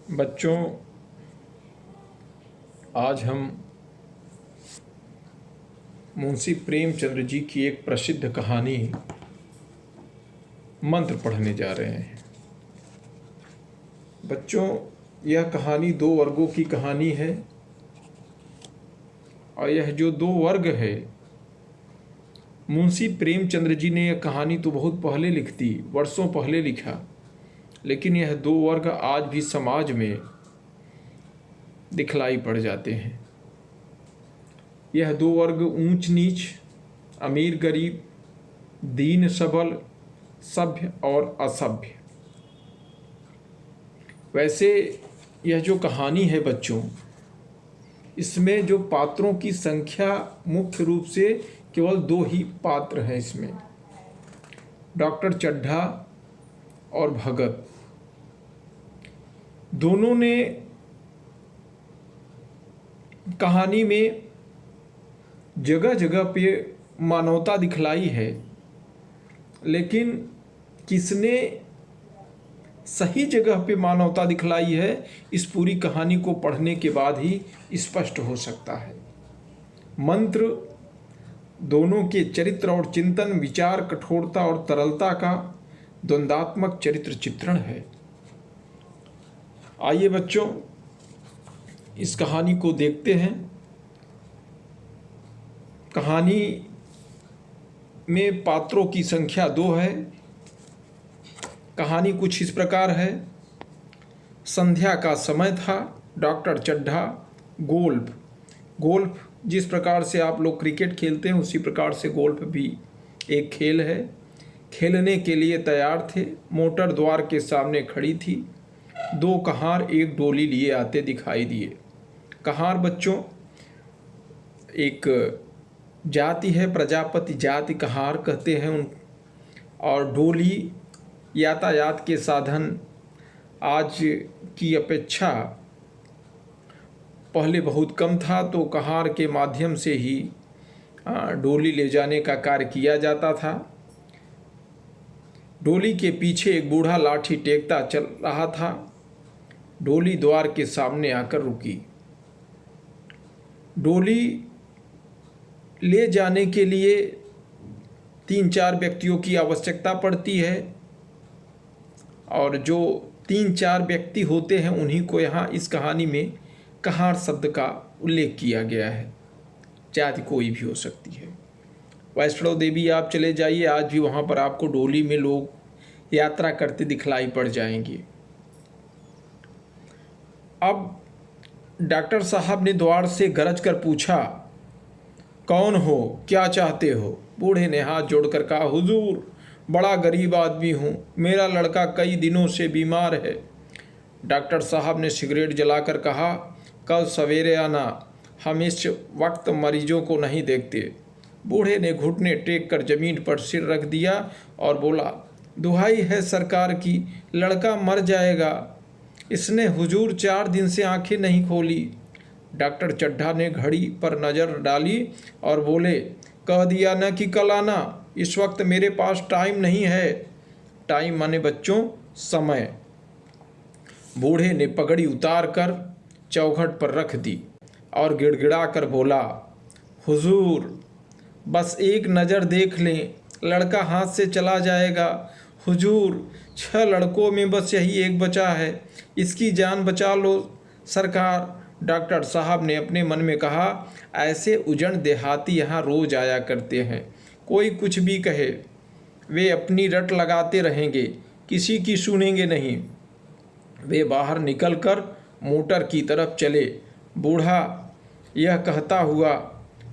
बच्चों, आज हम मुंशी प्रेमचंद्र जी की एक प्रसिद्ध कहानी मंत्र पढ़ने जा रहे हैं। बच्चों, यह कहानी दो वर्गों की कहानी है और यह जो दो वर्ग है, मुंशी प्रेमचंद्र जी ने यह कहानी तो बहुत पहले लिख दी, वर्षों पहले लिखा, लेकिन यह दो वर्ग आज भी समाज में दिखलाई पड़ जाते हैं। यह दो वर्ग ऊंच नीच, अमीर गरीब, दीन सबल, सभ्य और असभ्य। वैसे यह जो कहानी है बच्चों, इसमें जो पात्रों की संख्या मुख्य रूप से केवल दो ही पात्र हैं इसमें, डॉक्टर चड्ढा और भगत। दोनों ने कहानी में जगह जगह पे मानवता दिखलाई है, लेकिन किसने सही जगह पे मानवता दिखलाई है, इस पूरी कहानी को पढ़ने के बाद ही स्पष्ट हो सकता है। मंत्र दोनों के चरित्र और चिंतन, विचार, कठोरता और तरलता का द्वंद्वात्मक चरित्र चित्रण है। आइए बच्चों, इस कहानी को देखते हैं। कहानी में पात्रों की संख्या दो है। कहानी कुछ इस प्रकार है। संध्या का समय था। डॉक्टर चड्ढा गोल्फ जिस प्रकार से आप लोग क्रिकेट खेलते हैं, उसी प्रकार से गोल्फ भी एक खेल है। खेलने के लिए तैयार थे। मोटर द्वार के सामने खड़ी थी। दो कहार एक डोली लिए आते दिखाई दिए। कहार बच्चों एक जाति है, प्रजापति जाति कहार कहते हैं उन। और डोली यातायात के साधन आज की अपेक्षा पहले बहुत कम था, तो कहार के माध्यम से ही डोली ले जाने का कार्य किया जाता था। डोली के पीछे एक बूढ़ा लाठी टेकता चल रहा था। डोली द्वार के सामने आकर रुकी। डोली ले जाने के लिए 3-4 व्यक्तियों की आवश्यकता पड़ती है, और जो 3-4 व्यक्ति होते हैं उन्हीं को यहाँ इस कहानी में कहार शब्द का उल्लेख किया गया है। जाति कोई भी हो सकती है। वैष्णो देवी आप चले जाइए, आज भी वहाँ पर आपको डोली में लोग यात्रा करते दिखलाई पड़ जाएंगे। अब डॉक्टर साहब ने द्वार से गरज कर पूछा, कौन हो, क्या चाहते हो? बूढ़े ने हाथ जोड़कर कहा, हुजूर, बड़ा गरीब आदमी हूँ, मेरा लड़का कई दिनों से बीमार है। डॉक्टर साहब ने सिगरेट जलाकर कहा, कल सवेरे आना, हम इस वक्त मरीजों को नहीं देखते। बूढ़े ने घुटने टेक कर जमीन पर सिर रख दिया और बोला, दुहाई है सरकार की, लड़का मर जाएगा। इसने हुजूर 4 दिन से आंखें नहीं खोली। डॉक्टर चड्ढा ने घड़ी पर नज़र डाली और बोले, कह दिया ना कि कल आना, इस वक्त मेरे पास टाइम नहीं है। टाइम माने बच्चों समय। बूढ़े ने पगड़ी उतार कर चौखट पर रख दी और गिड़गिड़ा कर बोला, हुजूर, बस एक नज़र देख लें, लड़का हाथ से चला जाएगा। हुजूर, 6 लड़कों में बस यही एक बचा है, इसकी जान बचा लो सरकार। डॉक्टर साहब ने अपने मन में कहा, ऐसे उजड़ देहाती यहाँ रोज आया करते हैं, कोई कुछ भी कहे वे अपनी रट लगाते रहेंगे, किसी की सुनेंगे नहीं। वे बाहर निकलकर मोटर की तरफ चले। बूढ़ा यह कहता हुआ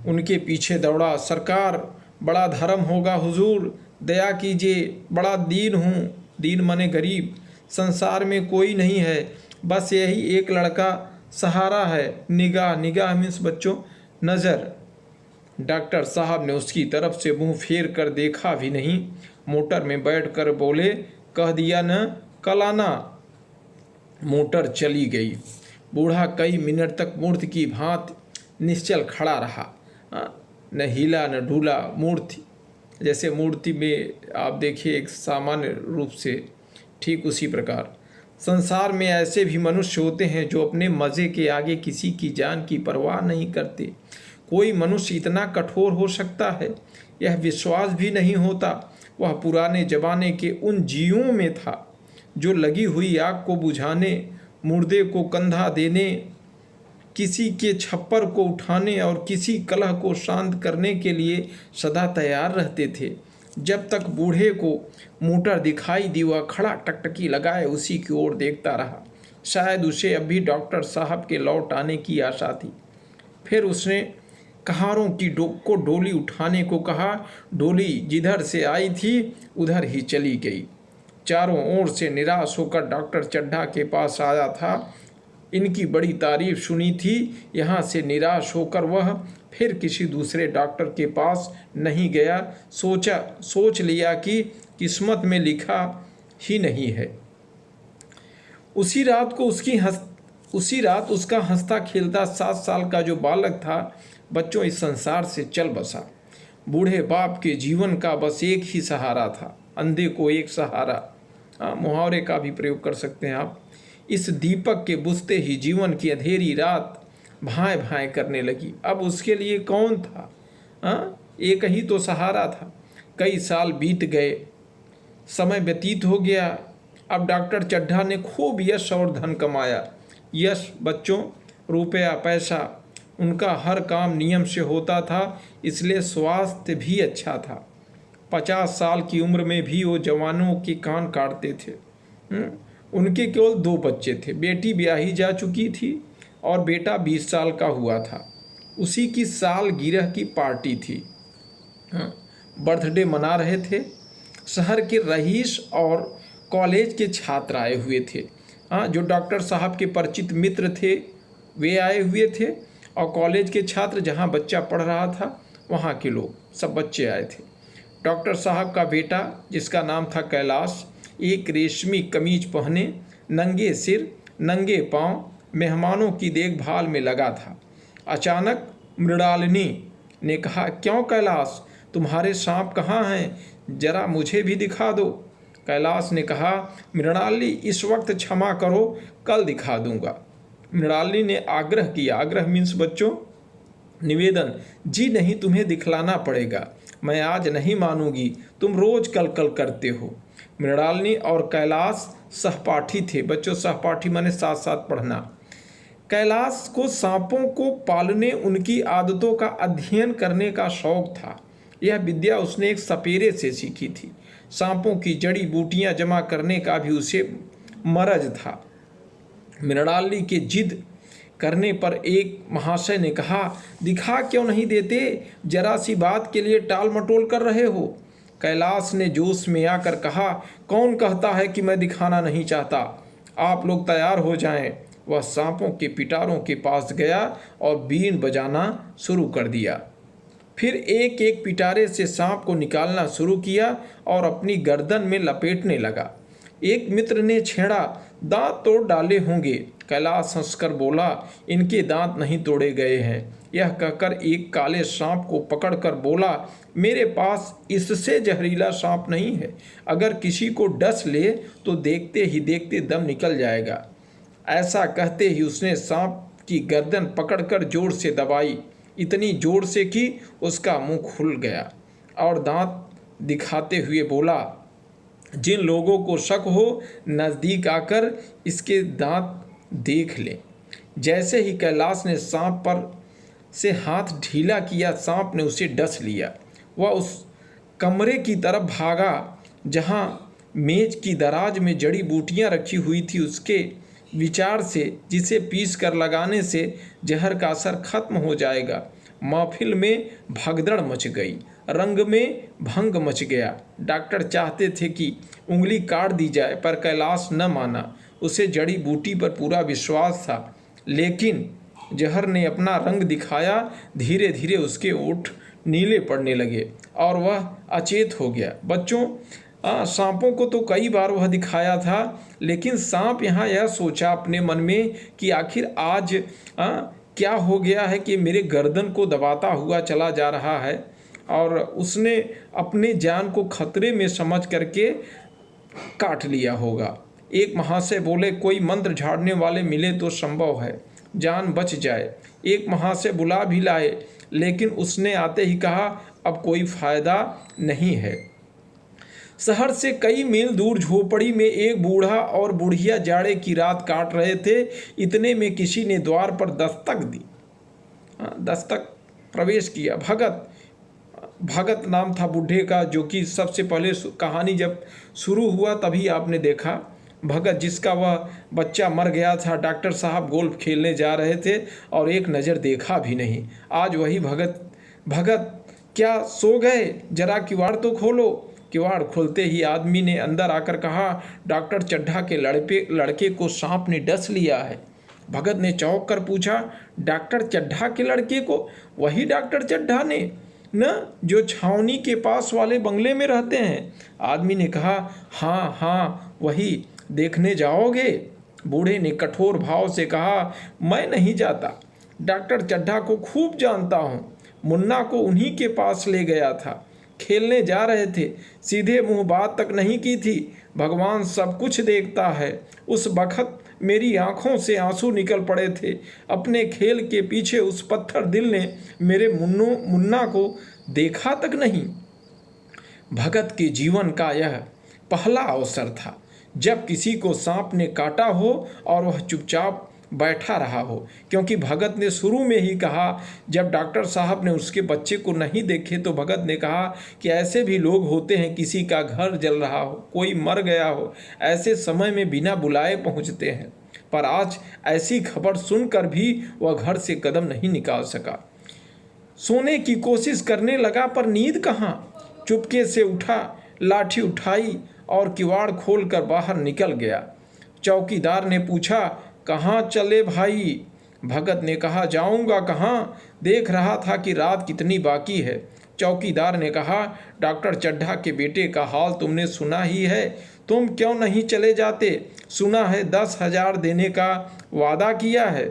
उनके पीछे दौड़ा, सरकार, बड़ा धर्म होगा हुजूर, दया कीजिए, बड़ा दीन हूँ। दीन माने गरीब, संसार में कोई नहीं है, बस यही एक लड़का सहारा है। निगाह मीन्स बच्चों नज़र। डॉक्टर साहब ने उसकी तरफ से मुंह फेर कर देखा भी नहीं। मोटर में बैठकर बोले, कह दिया न, कल आना। मोटर चली गई। बूढ़ा कई मिनट तक मूर्ति की भांति निश्चल खड़ा रहा, न हिला न ढूला। मूर्ति जैसे मूर्ति में आप देखिए एक सामान्य रूप से, ठीक उसी प्रकार संसार में ऐसे भी मनुष्य होते हैं जो अपने मज़े के आगे किसी की जान की परवाह नहीं करते। कोई मनुष्य इतना कठोर हो सकता है, यह विश्वास भी नहीं होता। वह पुराने जमाने के उन जीवों में था जो लगी हुई आग को बुझाने, मुर्दे को कंधा देने, किसी के छप्पर को उठाने और किसी कलह को शांत करने के लिए सदा तैयार रहते थे। जब तक बूढ़े को मोटर दिखाई दी, वह खड़ा टकटकी लगाए उसी की ओर देखता रहा। शायद उसे अब भी डॉक्टर साहब के लौट आने की आशा थी। फिर उसने कहारों की को डोली उठाने को कहा। डोली जिधर से आई थी उधर ही चली गई। चारों ओर से निराश होकर डॉक्टर चड्ढा के पास आया था। इनकी बड़ी तारीफ सुनी थी। यहाँ से निराश होकर वह फिर किसी दूसरे डॉक्टर के पास नहीं गया। सोच लिया कि किस्मत में लिखा ही नहीं है। उसी रात उसका हंसता खेलता 7 साल का जो बालक था, बच्चों, इस संसार से चल बसा। बूढ़े बाप के जीवन का बस एक ही सहारा था, अंधे को एक सहारा। मुहावरे का भी प्रयोग कर सकते हैं आप। इस दीपक के बुझते ही जीवन की अंधेरी रात भाएं भाएं करने लगी। अब उसके लिए कौन था? एक ही तो सहारा था। कई साल बीत गए, समय व्यतीत हो गया। अब डॉक्टर चड्ढा ने खूब यश और धन कमाया। यश बच्चों, रुपया पैसा, उनका हर काम नियम से होता था, इसलिए स्वास्थ्य भी अच्छा था। 50 साल की उम्र में भी वो जवानों के कान काटते थे। उनके केवल 2 बच्चे थे। बेटी ब्याही जा चुकी थी और बेटा 20 साल का हुआ था। उसी की सालगिरह की पार्टी थी। बर्थडे मना रहे थे। शहर के रईस और कॉलेज के छात्र आए हुए थे। जो डॉक्टर साहब के परिचित मित्र थे वे आए हुए थे, और कॉलेज के छात्र, जहाँ बच्चा पढ़ रहा था वहाँ के लोग, सब बच्चे आए थे। डॉक्टर साहब का बेटा, जिसका नाम था कैलाश, एक रेशमी कमीज पहने, नंगे सिर नंगे पांव मेहमानों की देखभाल में लगा था। अचानक मृणालिनी ने कहा, क्यों कैलाश, तुम्हारे सांप कहाँ हैं? जरा मुझे भी दिखा दो। कैलाश ने कहा, मृणालिनी, इस वक्त क्षमा करो, कल दिखा दूंगा। मृणालिनी ने आग्रह किया। आग्रह मीन्स बच्चों निवेदन। जी नहीं, तुम्हें दिखलाना पड़ेगा। मैं आज नहीं मानूंगी, तुम रोज कल कल करते हो। मृणालिनी और कैलाश सहपाठी थे। बच्चों, सहपाठी माने साथ साथ पढ़ना। कैलाश को सांपों को पालने, उनकी आदतों का अध्ययन करने का शौक था। यह विद्या उसने एक सपेरे से सीखी थी। सांपों की जड़ी बूटियां जमा करने का भी उसे मरज था। मृणालिनी के जिद करने पर एक महाशय ने कहा, दिखा क्यों नहीं देते? जरा सी बात के लिए टाल मटोल कर रहे हो। कैलाश ने जोश में आकर कहा, कौन कहता है कि मैं दिखाना नहीं चाहता? आप लोग तैयार हो जाएं। वह सांपों के पिटारों के पास गया और बीन बजाना शुरू कर दिया। फिर एक एक पिटारे से सांप को निकालना शुरू किया और अपनी गर्दन में लपेटने लगा। एक मित्र ने छेड़ा, दांत तोड़ डाले होंगे। कैलाश हंसकर बोला, इनके दांत नहीं तोड़े गए हैं। यह कहकर एक काले सांप को पकड़कर बोला, मेरे पास इससे जहरीला सांप नहीं है। अगर किसी को डस ले तो देखते ही देखते दम निकल जाएगा। ऐसा कहते ही उसने सांप की गर्दन पकड़कर जोर से दबाई, इतनी जोर से कि उसका मुंह खुल गया, और दांत दिखाते हुए बोला, जिन लोगों को शक हो नज़दीक आकर इसके दांत देख लें। जैसे ही कैलाश ने सांप पर से हाथ ढीला किया, सांप ने उसे डस लिया। वह उस कमरे की तरफ भागा जहां मेज की दराज में जड़ी बूटियां रखी हुई थी। उसके विचार से जिसे पीस कर लगाने से जहर का असर खत्म हो जाएगा। महफिल में भगदड़ मच गई, रंग में भंग मच गया। डॉक्टर चाहते थे कि उंगली काट दी जाए, पर कैलाश न माना। उसे जड़ी बूटी पर पूरा विश्वास था, लेकिन जहर ने अपना रंग दिखाया। धीरे धीरे उसके ओठ नीले पड़ने लगे और वह अचेत हो गया। बच्चों, सांपों को तो कई बार वह दिखाया था, लेकिन सांप यहाँ यह सोचा अपने मन में कि आखिर आज क्या हो गया है कि मेरे गर्दन को दबाता हुआ चला जा रहा है। और उसने अपने जान को खतरे में समझ करके काट लिया होगा। एक महाशय बोले, कोई मंत्र झाड़ने वाले मिले तो संभव है, जान बच जाए। एक महाशय बुला भी लाए, लेकिन उसने आते ही कहा, अब कोई फायदा नहीं है। शहर से कई मील दूर झोपड़ी में एक बूढ़ा और बुढ़िया जाड़े की रात काट रहे थे। इतने में किसी ने द्वार पर दस्तक दी। दस्तक प्रवेश किया। भगत नाम था बूढ़े का, जो कि सबसे पहले कहानी जब शुरू हुआ तभी आपने देखा। भगत, जिसका वह बच्चा मर गया था। डॉक्टर साहब गोल्फ खेलने जा रहे थे और एक नज़र देखा भी नहीं। आज वही भगत क्या सो गए? जरा किवाड़ तो खोलो। किवाड़ खोलते ही आदमी ने अंदर आकर कहा, डॉक्टर चड्ढा के लड़के को सांप ने डस लिया है। भगत ने चौंक कर पूछा, डॉक्टर चड्ढा के लड़के को? वही डॉक्टर चड्ढा ने न, जो छावनी के पास वाले बंगले में रहते हैं। आदमी ने कहा, हाँ वही। देखने जाओगे? बूढ़े ने कठोर भाव से कहा, मैं नहीं जाता। डॉक्टर चड्ढा को खूब जानता हूँ। मुन्ना को उन्हीं के पास ले गया था। खेलने जा रहे थे, सीधे मुंह बात तक नहीं की थी। भगवान सब कुछ देखता है। उस बखत मेरी आंखों से आंसू निकल पड़े थे। अपने खेल के पीछे उस पत्थर दिल ने मेरे मुन्ना को देखा तक नहीं। भगत के जीवन का यह पहला अवसर था जब किसी को सांप ने काटा हो और वह चुपचाप बैठा रहा हो, क्योंकि भगत ने शुरू में ही कहा, जब डॉक्टर साहब ने उसके बच्चे को नहीं देखे तो भगत ने कहा कि ऐसे भी लोग होते हैं, किसी का घर जल रहा हो, कोई मर गया हो, ऐसे समय में बिना बुलाए पहुंचते हैं। पर आज ऐसी खबर सुनकर भी वह घर से कदम नहीं निकाल सका। सोने की कोशिश करने लगा पर नींद कहाँ। चुपके से उठा, लाठी उठाई और किवाड़ खोलकर बाहर निकल गया। चौकीदार ने पूछा, कहाँ चले भाई? भगत ने कहा, जाऊंगा कहाँ, देख रहा था कि रात कितनी बाकी है। चौकीदार ने कहा, डॉक्टर चड्ढा के बेटे का हाल तुमने सुना ही है, तुम क्यों नहीं चले जाते? सुना है 10,000 देने का वादा किया है।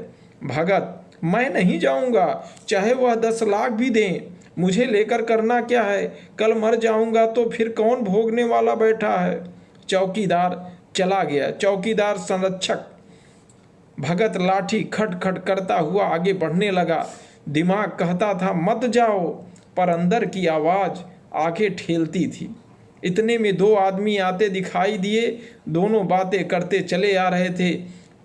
भगत, मैं नहीं जाऊंगा, चाहे वह 10 लाख भी दें। मुझे लेकर करना क्या है? कल मर जाऊंगा तो फिर कौन भोगने वाला बैठा है? चौकीदार चला गया। चौकीदार संरक्षक। भगत लाठी खट खट करता हुआ आगे बढ़ने लगा। दिमाग कहता था मत जाओ, पर अंदर की आवाज़ आगे ठेलती थी। इतने में 2 आदमी आते दिखाई दिए। दोनों बातें करते चले आ रहे थे।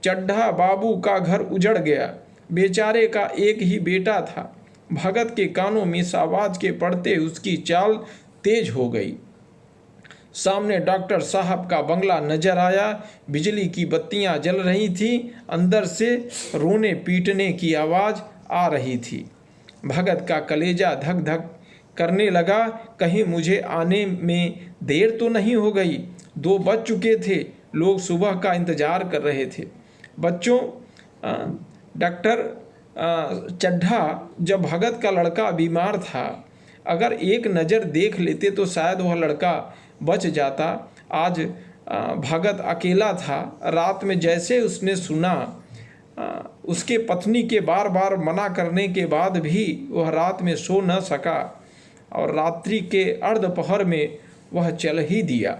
चड्ढा बाबू का घर उजड़ गया। बेचारे का एक ही बेटा था। भगत के कानों में इस आवाज़ के पड़ते उसकी चाल तेज हो गई। सामने डॉक्टर साहब का बंगला नजर आया। बिजली की बत्तियां जल रही थीं। अंदर से रोने पीटने की आवाज़ आ रही थी। भगत का कलेजा धक धक करने लगा। कहीं मुझे आने में देर तो नहीं हो गई? 2 बज चुके थे। लोग सुबह का इंतज़ार कर रहे थे। बच्चों, डॉक्टर चड्ढा जब भगत का लड़का बीमार था, अगर एक नज़र देख लेते तो शायद वह लड़का बच जाता। आज भगत अकेला था। रात में जैसे उसने सुना, उसके पत्नी के बार बार मना करने के बाद भी वह रात में सो न सका और रात्रि के अर्धपहर में वह चल ही दिया।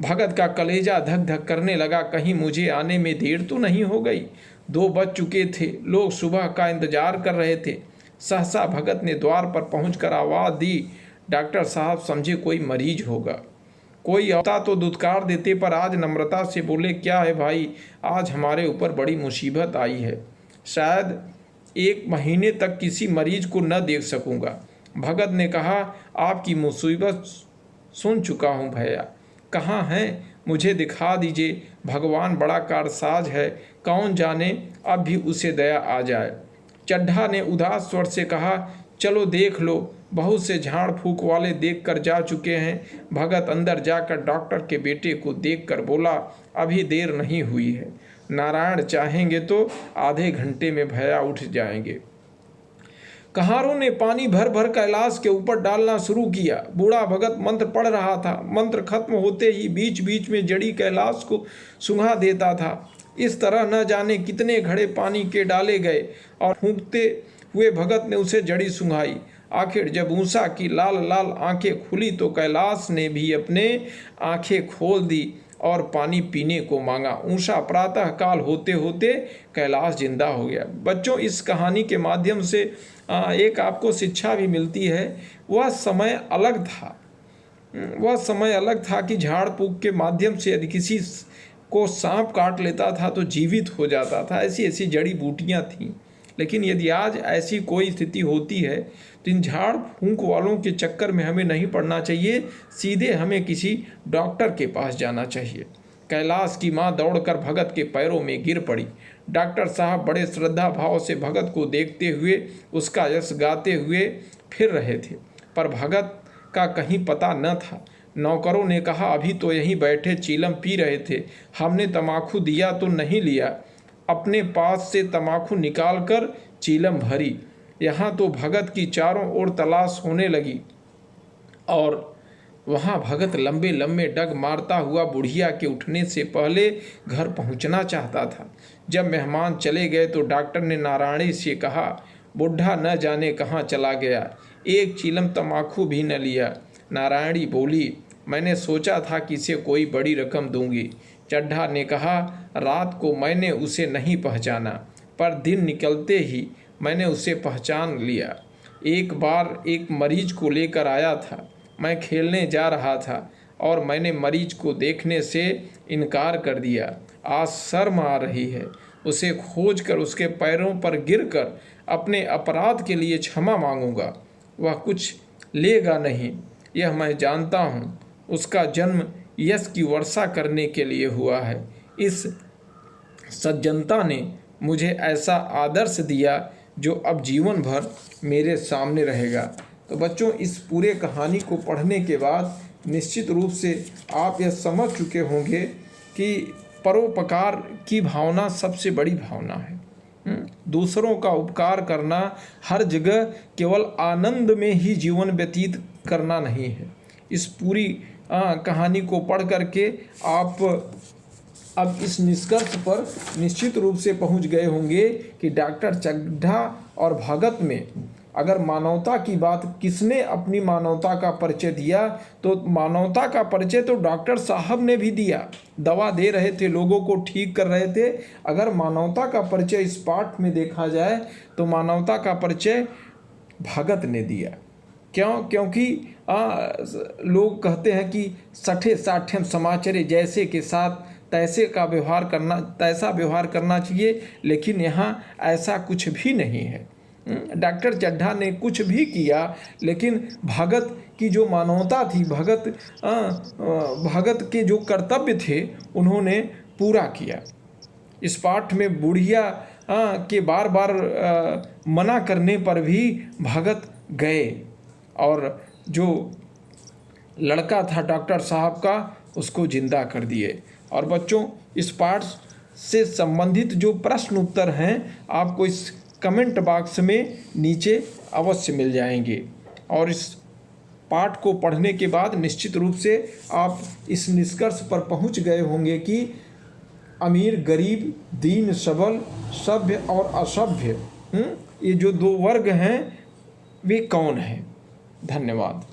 भगत का कलेजा धक धक करने लगा। कहीं मुझे आने में देर तो नहीं हो गई? 2 बज चुके थे। लोग सुबह का इंतजार कर रहे थे। सहसा भगत ने द्वार पर पहुंचकर आवाज़ दी, डॉक्टर साहब समझे कोई मरीज होगा। कोई आता तो दुत्कार देते, पर आज नम्रता से बोले, क्या है भाई, आज हमारे ऊपर बड़ी मुसीबत आई है। शायद 1 महीने तक किसी मरीज को न देख सकूंगा। भगत ने कहा, आपकी मुसीबत सुन चुका हूँ भैया। कहाँ हैं? मुझे दिखा दीजिए। भगवान बड़ा कारसाज है, कौन जाने अब भी उसे दया आ जाए। चड्ढा ने उदास स्वर से कहा, चलो देख लो, बहुत से झाड़ फूक वाले देख कर जा चुके हैं। भगत अंदर जाकर डॉक्टर के बेटे को देख कर बोला, अभी देर नहीं हुई है। नारायण चाहेंगे तो आधे घंटे में भैया उठ जाएंगे। कहारों ने पानी भर भर कैलाश के ऊपर डालना शुरू किया। बूढ़ा भगत मंत्र पढ़ रहा था। मंत्र खत्म होते ही बीच बीच में जड़ी कैलाश को सुंघा देता था। इस तरह न जाने कितने घड़े पानी के डाले गए और फूंकते हुए भगत ने उसे जड़ी सुंघाई। आखिर जब ऊषा की लाल लाल आंखें खुली तो कैलाश ने भी अपने आंखें खोल दी और पानी पीने को मांगा। ऊषा प्रातः काल होते होते कैलाश जिंदा हो गया। बच्चों, इस कहानी के माध्यम से एक आपको शिक्षा भी मिलती है। वह समय अलग था, वह समय अलग था कि झाड़ फूक के माध्यम से यदि किसी को सांप काट लेता था तो जीवित हो जाता था। ऐसी ऐसी जड़ी बूटियाँ थीं। लेकिन यदि आज ऐसी कोई स्थिति होती है तो इन झाड़ फूंक वालों के चक्कर में हमें नहीं पड़ना चाहिए, सीधे हमें किसी डॉक्टर के पास जाना चाहिए। कैलाश की माँ दौड़कर भगत के पैरों में गिर पड़ी। डॉक्टर साहब बड़े श्रद्धा भाव से भगत को देखते हुए उसका यश गाते हुए फिर रहे थे, पर भगत का कहीं पता न था। नौकरों ने कहा, अभी तो यहीं बैठे चीलम पी रहे थे, हमने तमाकू दिया तो नहीं लिया। अपने पास से तमाकू निकालकर चीलम भरी। यहाँ तो भगत की चारों ओर तलाश होने लगी और वहाँ भगत लंबे लंबे डग मारता हुआ बुढ़िया के उठने से पहले घर पहुँचना चाहता था। जब मेहमान चले गए तो डॉक्टर ने नारायणी से कहा, बुढ़ा न जाने कहाँ चला गया, एक चीलम तमाकू भी न लिया। नारायणी बोली, मैंने सोचा था कि इसे कोई बड़ी रकम दूंगी। चड्ढा ने कहा, रात को मैंने उसे नहीं पहचाना, पर दिन निकलते ही मैंने उसे पहचान लिया। एक बार एक मरीज को लेकर आया था, मैं खेलने जा रहा था और मैंने मरीज को देखने से इनकार कर दिया। आज शर्म आ रही है। उसे खोजकर उसके पैरों पर गिरकर अपने अपराध के लिए क्षमा मांगूंगा। वह कुछ लेगा नहीं, यह मैं जानता हूँ। उसका जन्म यश की वर्षा करने के लिए हुआ है। इस सज्जनता ने मुझे ऐसा आदर्श दिया जो अब जीवन भर मेरे सामने रहेगा। तो बच्चों, इस पूरे कहानी को पढ़ने के बाद निश्चित रूप से आप यह समझ चुके होंगे कि परोपकार की भावना सबसे बड़ी भावना है। दूसरों का उपकार करना हर जगह केवल आनंद में ही जीवन व्यतीत करना नहीं है। इस पूरी कहानी को पढ़ करके आप अब इस निष्कर्ष पर निश्चित रूप से पहुंच गए होंगे कि डॉक्टर चड्ढा और भगत में अगर मानवता की बात, किसने अपनी मानवता का परिचय दिया, तो मानवता का परिचय तो डॉक्टर साहब ने भी दिया। दवा दे रहे थे, लोगों को ठीक कर रहे थे। अगर मानवता का परिचय इस पाठ में देखा जाए तो मानवता का परिचय भगत ने दिया। क्यों? क्योंकि लोग कहते हैं कि सठे साठ्यम समाचरे, जैसे के साथ तैसा व्यवहार करना चाहिए, लेकिन यहाँ ऐसा कुछ भी नहीं है। डॉक्टर चड्ढा ने कुछ भी किया, लेकिन भगत की जो मानवता थी, भगत के जो कर्तव्य थे, उन्होंने पूरा किया। इस पाठ में बुढ़िया के बार बार मना करने पर भी भगत गए और जो लड़का था डॉक्टर साहब का, उसको जिंदा कर दिए। और बच्चों, इस पाठ से संबंधित जो प्रश्न उत्तर हैं आपको इस कमेंट बॉक्स में नीचे अवश्य मिल जाएंगे। और इस पाठ को पढ़ने के बाद निश्चित रूप से आप इस निष्कर्ष पर पहुंच गए होंगे कि अमीर गरीब, दीन सबल, सभ्य और असभ्य, ये जो दो वर्ग हैं वे कौन हैं। धन्यवाद।